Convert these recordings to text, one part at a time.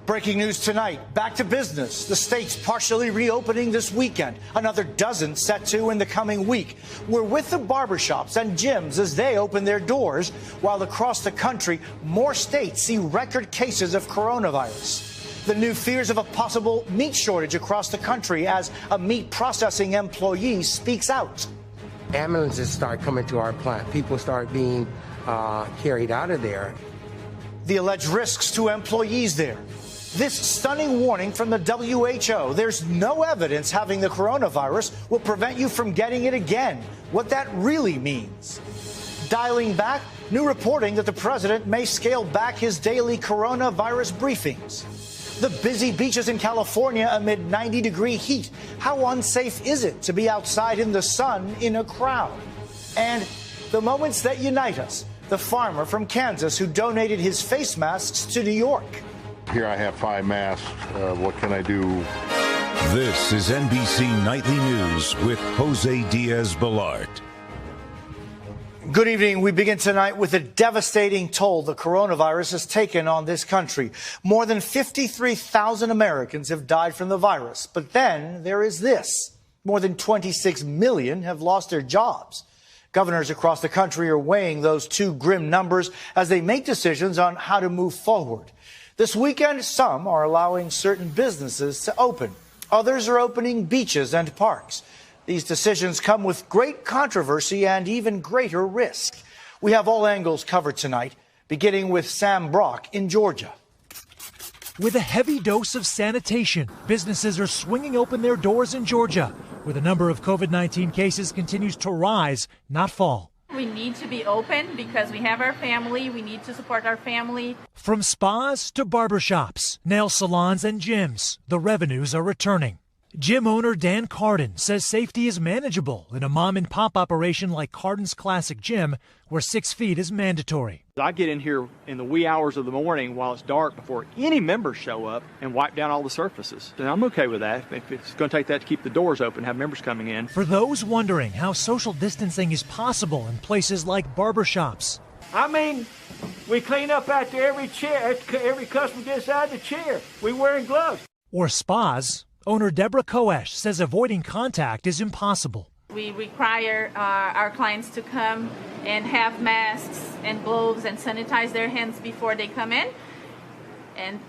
Breaking news tonight. Back to business. The state's partially reopening this weekend. Another dozen set to in the coming week. We're with the barbershops and gyms as they open their doors, while across the country, more states see record cases of coronavirus. The new fears of a possible meat shortage across the country as a meat processing employee speaks out. Ambulances start coming to our plant. People start being carried out of there. The alleged risks to employees there. This stunning warning from the WHO. There's no evidence having the coronavirus will prevent you from getting it again. What that really means. Dialing back, new reporting that the president may scale back his daily coronavirus briefings. The busy beaches in California amid 90-degree heat. How unsafe is it to be outside in the sun in a crowd? And the moments that unite us. The farmer from Kansas who donated his face masks to New York. Here I have 5 masks. What can I do? This is NBC Nightly News with Jose Diaz-Balart. Good evening. We begin tonight with a devastating toll the coronavirus has taken on this country. More than 53,000 Americans have died from the virus. But then there is this. More than 26 million have lost their jobs. Governors across the country are weighing those two grim numbers as they make decisions on how to move forward. This weekend, some are allowing certain businesses to open. Others are opening beaches and parks. These decisions come with great controversy and even greater risk. We have all angles covered tonight, beginning with Sam Brock in Georgia. With a heavy dose of sanitation, businesses are swinging open their doors in Georgia, where the number of COVID-19 cases continues to rise, not fall. We need to be open because we have our family. We need to support our family. From spas to barbershops, nail salons and gyms, the revenues are returning. Gym owner Dan Carden says safety is manageable in a mom-and-pop operation like Carden's Classic Gym, where 6 feet is mandatory. I get in here in the wee hours of the morning while it's dark before any members show up and wipe down all the surfaces. And I'm okay with that. If it's going to take that to keep the doors open, have members coming in. For those wondering how social distancing is possible in places like barbershops. I mean, we clean up after every chair, every customer gets out of the chair. We're wearing gloves. Or spas. Owner Deborah Koesch says avoiding contact is impossible. We require our clients to come and have masks and gloves and sanitize their hands before they come in. And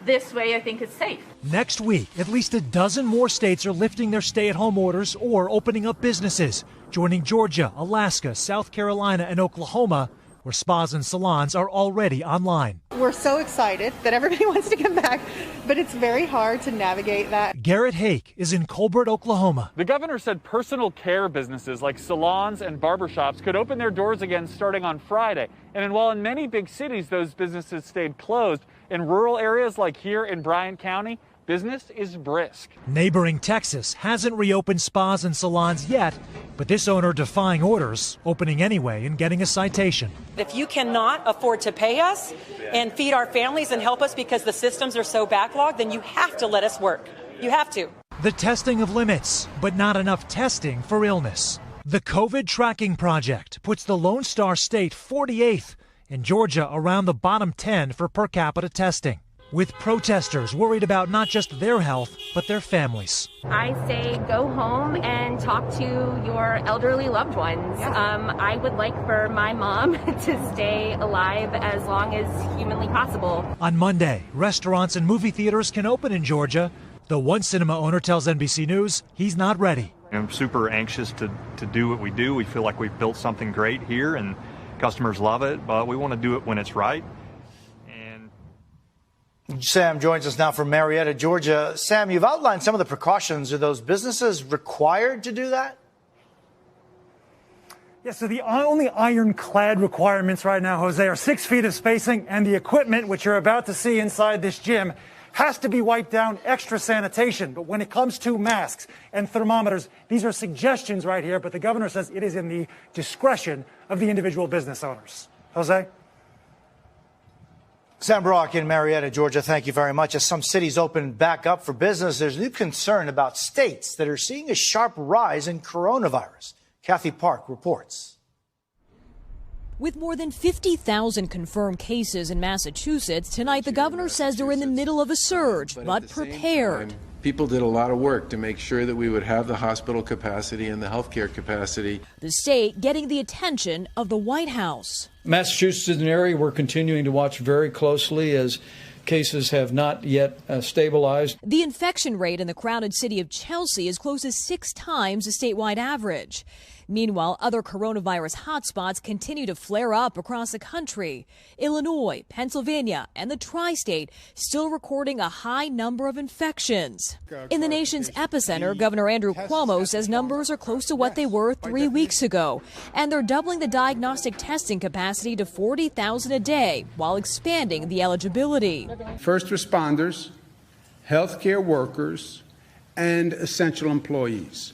this way, I think it's safe. Next week, at least a dozen more states are lifting their stay-at-home orders or opening up businesses, joining Georgia, Alaska, South Carolina, and Oklahoma, where spas and salons are already online. We're so excited that everybody wants to come back, but it's very hard to navigate that. Garrett Hake is in Colbert, Oklahoma. The governor said personal care businesses like salons and barbershops could open their doors again starting on Friday. And while in many big cities those businesses stayed closed, in rural areas like here in Bryan County, business is brisk. Neighboring Texas hasn't reopened spas and salons yet, but this owner defying orders, opening anyway and getting a citation. If you cannot afford to pay us and feed our families and help us because the systems are so backlogged, then you have to let us work. You have to. The testing of limits, but not enough testing for illness. The COVID Tracking Project puts the Lone Star State 48th and Georgia around the bottom 10 for per capita testing, with protesters worried about not just their health, but their families. I say go home and talk to your elderly loved ones. I would like for my mom to stay alive as long as humanly possible. On Monday, restaurants and movie theaters can open in Georgia. The one cinema owner tells NBC News he's not ready. I'm super anxious to do what we do. We feel like we've built something great here and customers love it, but we want to do it when it's right. Sam joins us now from Marietta, Georgia. Sam, you've outlined some of the precautions. Are those businesses required to do that? Yeah, so the only ironclad requirements right now, Jose, are 6 feet of spacing, and the equipment, which you're about to see inside this gym, has to be wiped down, extra sanitation. But when it comes to masks and thermometers, these are suggestions right here, but the governor says it is in the discretion of the individual business owners. Jose? Sam Brock in Marietta, Georgia, thank you very much. As some cities open back up for business, there's new concern about states that are seeing a sharp rise in coronavirus. Kathy Park reports. With more than 50,000 confirmed cases in Massachusetts, tonight the governor says they're in the middle of a surge, but prepared. People did a lot of work to make sure that we would have the hospital capacity and the healthcare capacity. The state getting the attention of the White House. Massachusetts is an area we're continuing to watch very closely as cases have not yet stabilized. The infection rate in the crowded city of Chelsea is close to 6 times the statewide average. Meanwhile, other coronavirus hotspots continue to flare up across the country. Illinois, Pennsylvania, and the tri-state still recording a high number of infections. In the nation's epicenter, Governor Andrew Cuomo says numbers are close to what they were 3 weeks ago, and they're doubling the diagnostic testing capacity to 40,000 a day while expanding the eligibility. First responders, healthcare workers, and essential employees.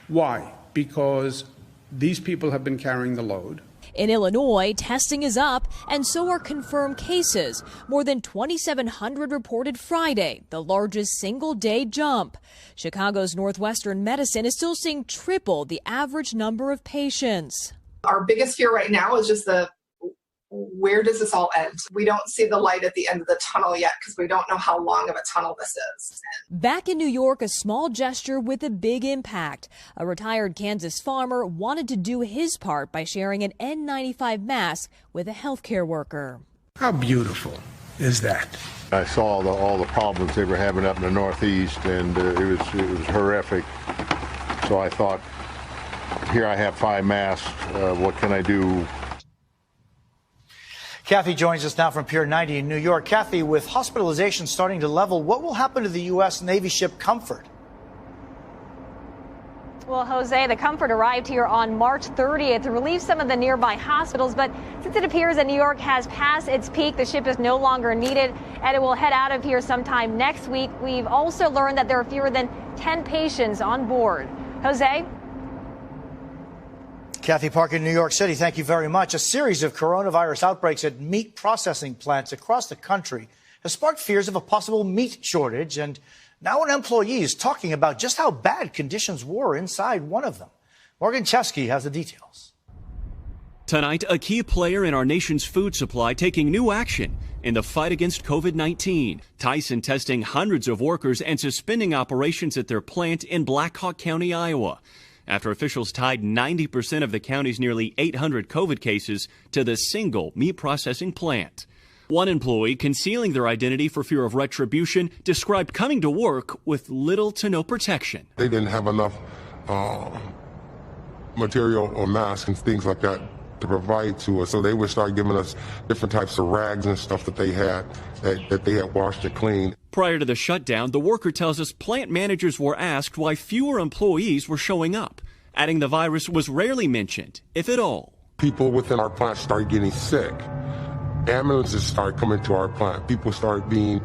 Why? Because these people have been carrying the load. In Illinois, testing is up, and so are confirmed cases. More than 2,700 reported Friday, the largest single-day jump. Chicago's Northwestern Medicine is still seeing triple the average number of patients. Our biggest fear right now is just where does this all end? We don't see the light at the end of the tunnel yet because we don't know how long of a tunnel this is. Back in New York, a small gesture with a big impact. A retired Kansas farmer wanted to do his part by sharing an N95 mask with a healthcare worker. How beautiful is that? I saw all the problems they were having up in the Northeast, and it was horrific. So I thought, here I have 5 masks. What can I do? Kathy joins us now from Pier 90 in New York. Kathy, with hospitalization starting to level, what will happen to the U.S. Navy ship Comfort? Well, Jose, the Comfort arrived here on March 30th to relieve some of the nearby hospitals. But since it appears that New York has passed its peak, the ship is no longer needed and it will head out of here sometime next week. We've also learned that there are fewer than 10 patients on board. Jose? Kathy Park in New York City, thank you very much. A series of coronavirus outbreaks at meat processing plants across the country has sparked fears of a possible meat shortage, and now an employee is talking about just how bad conditions were inside one of them. Morgan Chesky has the details. Tonight, a key player in our nation's food supply taking new action in the fight against COVID-19. Tyson testing hundreds of workers and suspending operations at their plant in Black Hawk County, Iowa, after officials tied 90% of the county's nearly 800 COVID cases to the single meat processing plant. One employee, concealing their identity for fear of retribution, described coming to work with little to no protection. They didn't have enough material or masks and things like that to provide to us, so they would start giving us different types of rags and stuff that they had washed and cleaned. Prior to the shutdown, the worker tells us plant managers were asked why fewer employees were showing up, adding the virus was rarely mentioned, if at all. People within our plant started getting sick. Ambulances started coming to our plant. People started being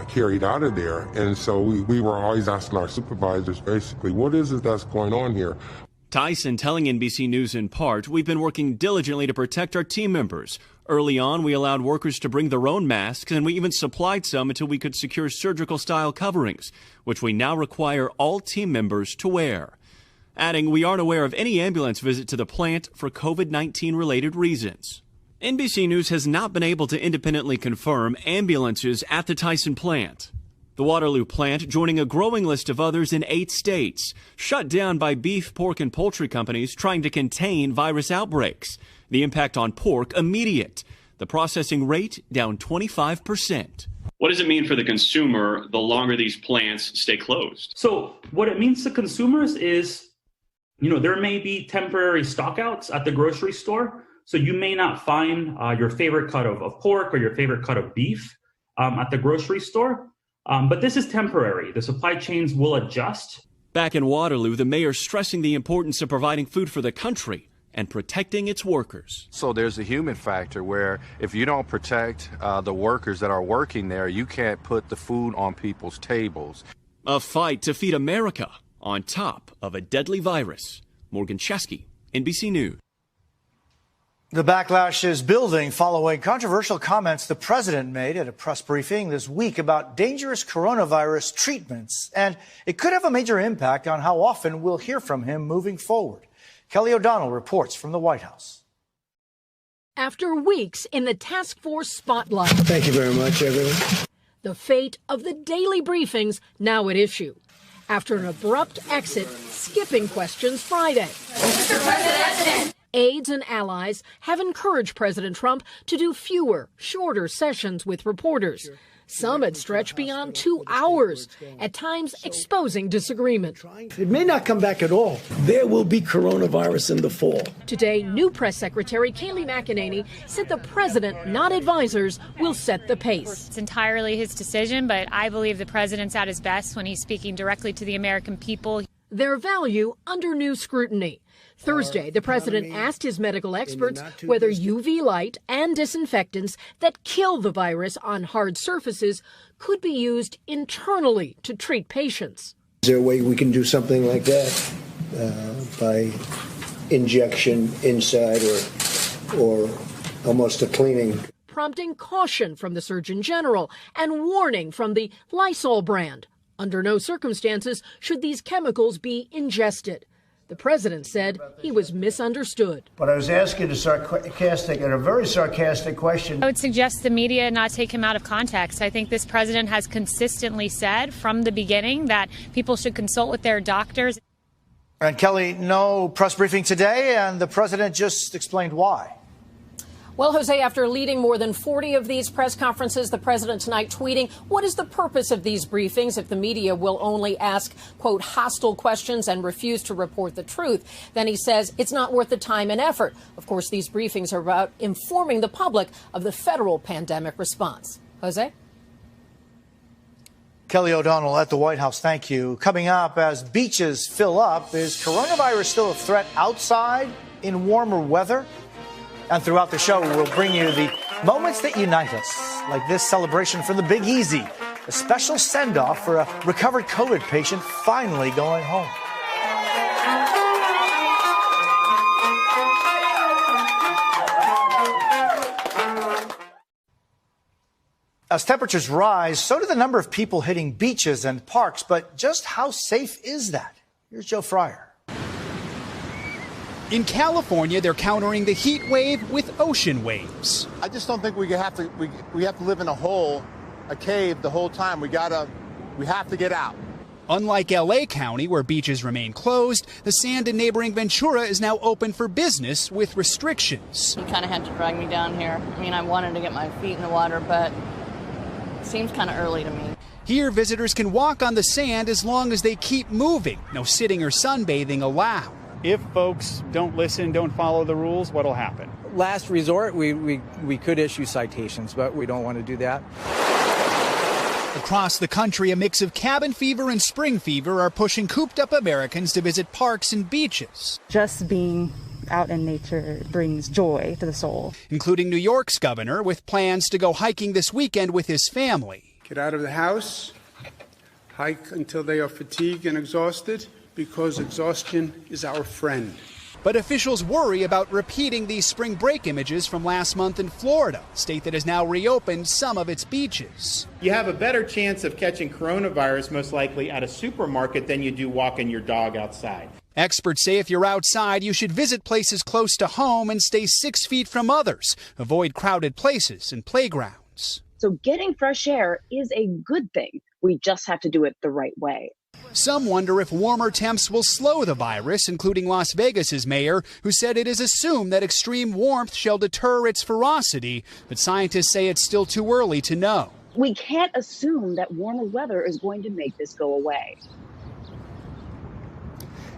carried out of there. And so we were always asking our supervisors, basically, what is it that's going on here? Tyson telling NBC News in part, we've been working diligently to protect our team members. Early on, we allowed workers to bring their own masks, and we even supplied some until we could secure surgical-style coverings, which we now require all team members to wear. Adding, we aren't aware of any ambulance visit to the plant for COVID-19 related reasons. NBC News has not been able to independently confirm ambulances at the Tyson plant. The Waterloo plant joining a growing list of others in 8 states, shut down by beef, pork, and poultry companies trying to contain virus outbreaks. The impact on pork immediate. The processing rate down 25%. What does it mean for the consumer the longer these plants stay closed? So what it means to consumers is, there may be temporary stockouts at the grocery store. So you may not find your favorite cut of pork or your favorite cut of beef at the grocery store. But this is temporary. The supply chains will adjust. Back in Waterloo, the mayor stressing the importance of providing food for the country and protecting its workers. So there's a human factor where if you don't protect the workers that are working there, you can't put the food on people's tables. A fight to feed America on top of a deadly virus. Morgan Chesky, NBC News. The backlash is building following controversial comments the president made at a press briefing this week about dangerous coronavirus treatments, and it could have a major impact on how often we'll hear from him moving forward. Kelly O'Donnell reports from the White House. After weeks in the task force spotlight. Thank you very much, everyone. The fate of the daily briefings now at issue. After an abrupt exit, skipping questions Friday. Mr. President. Aides and allies have encouraged President Trump to do fewer, shorter sessions with reporters. Some had stretched beyond 2 hours, at times exposing disagreement. It may not come back at all. There will be coronavirus in the fall. Today, new press secretary Kayleigh McEnany said the president, not advisors, will set the pace. It's entirely his decision, but I believe the president's at his best when he's speaking directly to the American people. Their value under new scrutiny. Thursday, the president asked his medical experts whether UV light and disinfectants that kill the virus on hard surfaces could be used internally to treat patients. Is there a way we can do something like that by injection inside or almost a cleaning? Prompting caution from the Surgeon General and warning from the Lysol brand. Under no circumstances should these chemicals be ingested. The president said he was misunderstood. But I was asking a very sarcastic question. I would suggest the media not take him out of context. I think this president has consistently said from the beginning that people should consult with their doctors. And Kelly, no press briefing today, and the president just explained why. Well, Jose, after leading more than 40 of these press conferences, the president tonight tweeting, what is the purpose of these briefings if the media will only ask, quote, hostile questions and refuse to report the truth? Then he says it's not worth the time and effort. Of course, these briefings are about informing the public of the federal pandemic response. Jose? Kelly O'Donnell at the White House, thank you. Coming up, as beaches fill up, is coronavirus still a threat outside in warmer weather? And throughout the show, we'll bring you the moments that unite us, like this celebration for the Big Easy, a special send-off for a recovered COVID patient finally going home. As temperatures rise, so do the number of people hitting beaches and parks. But just how safe is that? Here's Joe Fryer. In California, they're countering the heat wave with ocean waves. I just don't think we have to live in a cave the whole time. We have to get out. Unlike LA County, where beaches remain closed, the sand in neighboring Ventura is now open for business with restrictions. He kind of had to drag me down here. I mean, I wanted to get my feet in the water, but it seems kind of early to me. Here, visitors can walk on the sand as long as they keep moving. No sitting or sunbathing allowed. If folks don't listen, don't follow the rules, what'll happen? Last resort, we could issue citations, but we don't want to do that. Across the country, a mix of cabin fever and spring fever are pushing cooped-up Americans to visit parks and beaches. Just being out in nature brings joy to the soul. Including New York's governor, with plans to go hiking this weekend with his family. Get out of the house, hike until they are fatigued and exhausted, because exhaustion is our friend. But officials worry about repeating these spring break images from last month in Florida, a state that has now reopened some of its beaches. You have a better chance of catching coronavirus most likely at a supermarket than you do walking your dog outside. Experts say if you're outside, you should visit places close to home and stay 6 feet from others. Avoid crowded places and playgrounds. So getting fresh air is a good thing. We just have to do it the right way. Some wonder if warmer temps will slow the virus, including Las Vegas's mayor, who said it is assumed that extreme warmth shall deter its ferocity, but scientists say it's still too early to know. We can't assume that warmer weather is going to make this go away.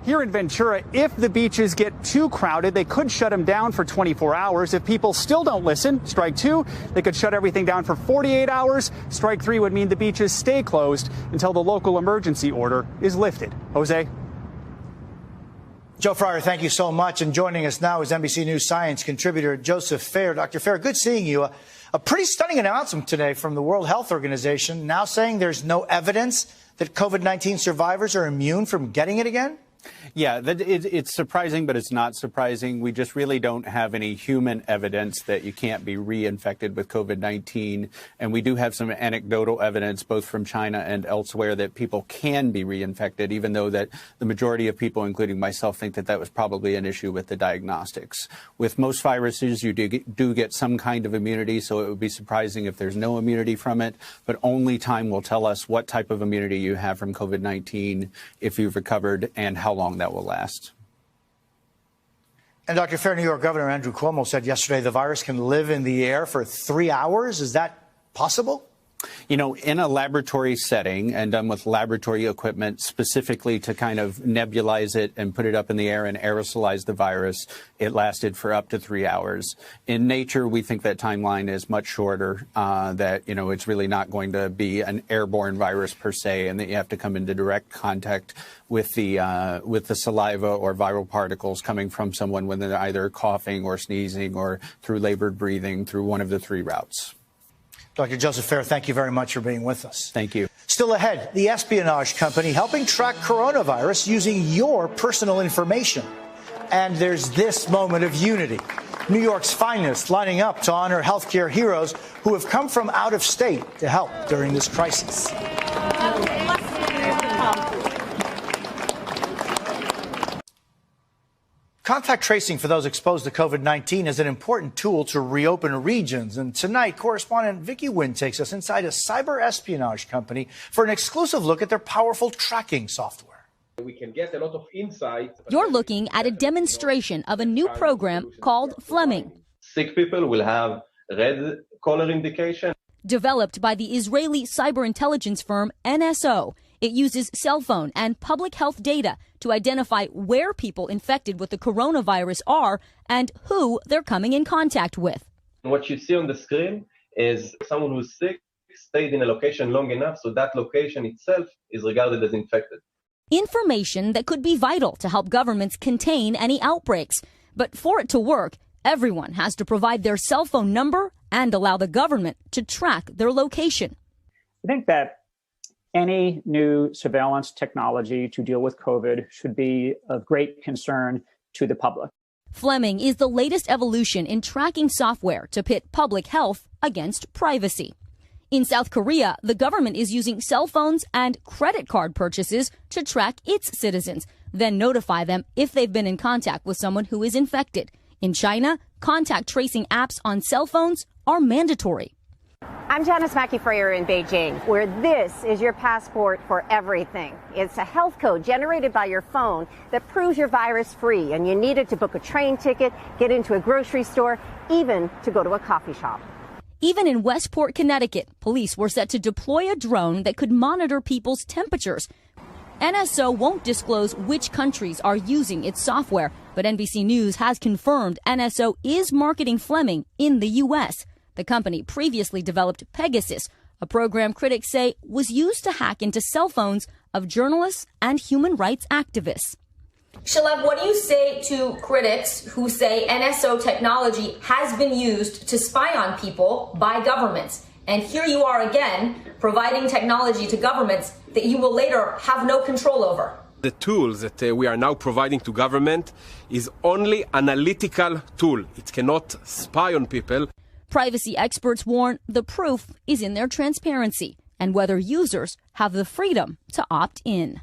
Here in Ventura, if the beaches get too crowded, they could shut them down for 24 hours. If people still don't listen, strike 2, they could shut everything down for 48 hours. Strike 3 would mean the beaches stay closed until the local emergency order is lifted. Jose? Joe Fryer, thank you so much. And joining us now is NBC News science contributor Joseph Fair. Dr. Fair, good seeing you. A pretty stunning announcement today from the World Health Organization, now saying there's no evidence that COVID-19 survivors are immune from getting it again? Yeah, it's surprising, but it's not surprising. We just really don't have any human evidence that you can't be reinfected with COVID-19. And we do have some anecdotal evidence, both from China and elsewhere, that people can be reinfected, even though that the majority of people, including myself, think that that was probably an issue with the diagnostics. With most viruses, you do get some kind of immunity, so it would be surprising if there's no immunity from it. But only time will tell us what type of immunity you have from COVID-19, if you've recovered, and how long that will last. And Dr. Fair, New York Governor Andrew Cuomo said yesterday the virus can live in the air for 3 hours. Is that possible? You know, in a laboratory setting and done with laboratory equipment specifically to kind of nebulize it and put it up in the air and aerosolize the virus, it lasted for up to 3 hours. In nature, we think that timeline is much shorter, that, you know, it's really not going to be an airborne virus per se, and that you have to come into direct contact with the saliva or viral particles coming from someone when they're either coughing or sneezing or through labored breathing, through one of the 3 routes. Dr. Joseph Fair, thank you very much for being with us. Thank you. Still ahead, the espionage company helping track coronavirus using your personal information. And there's this moment of unity. New York's finest lining up to honor healthcare heroes who have come from out of state to help during this crisis. Contact tracing for those exposed to COVID-19 is an important tool to reopen regions. And tonight, correspondent Vicky Nguyen takes us inside a cyber espionage company for an exclusive look at their powerful tracking software. We can get a lot of insight. You're looking at a demonstration of a new program called Fleming. Sick people will have red color indication. Developed by the Israeli cyber intelligence firm NSO, it uses cell phone and public health data to identify where people infected with the coronavirus are and who they're coming in contact with. What you see on the screen is someone who's sick stayed in a location long enough, so that location itself is regarded as infected. Information that could be vital to help governments contain any outbreaks. But for it to work, everyone has to provide their cell phone number and allow the government to track their location. I think that any new surveillance technology to deal with COVID should be of great concern to the public. Fleming is the latest evolution in tracking software to pit public health against privacy. In South Korea, the government is using cell phones and credit card purchases to track its citizens, then notify them if they've been in contact with someone who is infected. In China, contact tracing apps on cell phones are mandatory. I'm Janice Mackey-Frayer in Beijing, where this is your passport for everything. It's a health code generated by your phone that proves you're virus-free, and you need it to book a train ticket, get into a grocery store, even to go to a coffee shop. Even in Westport, Connecticut, police were set to deploy a drone that could monitor people's temperatures. NSO won't disclose which countries are using its software, but NBC News has confirmed NSO is marketing Fleming in the U.S. The company previously developed Pegasus, a program critics say was used to hack into cell phones of journalists and human rights activists. Shalev, what do you say to critics who say NSO technology has been used to spy on people by governments? And here you are again, providing technology to governments that you will later have no control over. The tools that we are now providing to government is only analytical tool. It cannot spy on people. Privacy experts warn the proof is in their transparency and whether users have the freedom to opt in.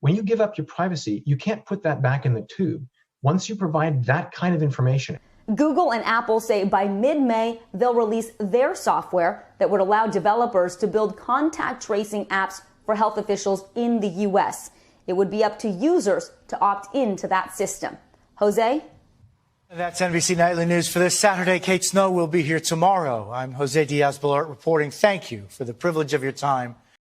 When you give up your privacy, you can't put that back in the tube. Once you provide that kind of information. Google and Apple say by mid-May, they'll release their software that would allow developers to build contact tracing apps for health officials in the U.S. It would be up to users to opt into that system. Jose? That's NBC Nightly News for this Saturday. Kate Snow will be here tomorrow. I'm Jose Diaz-Balart reporting. Thank you for the privilege of your time.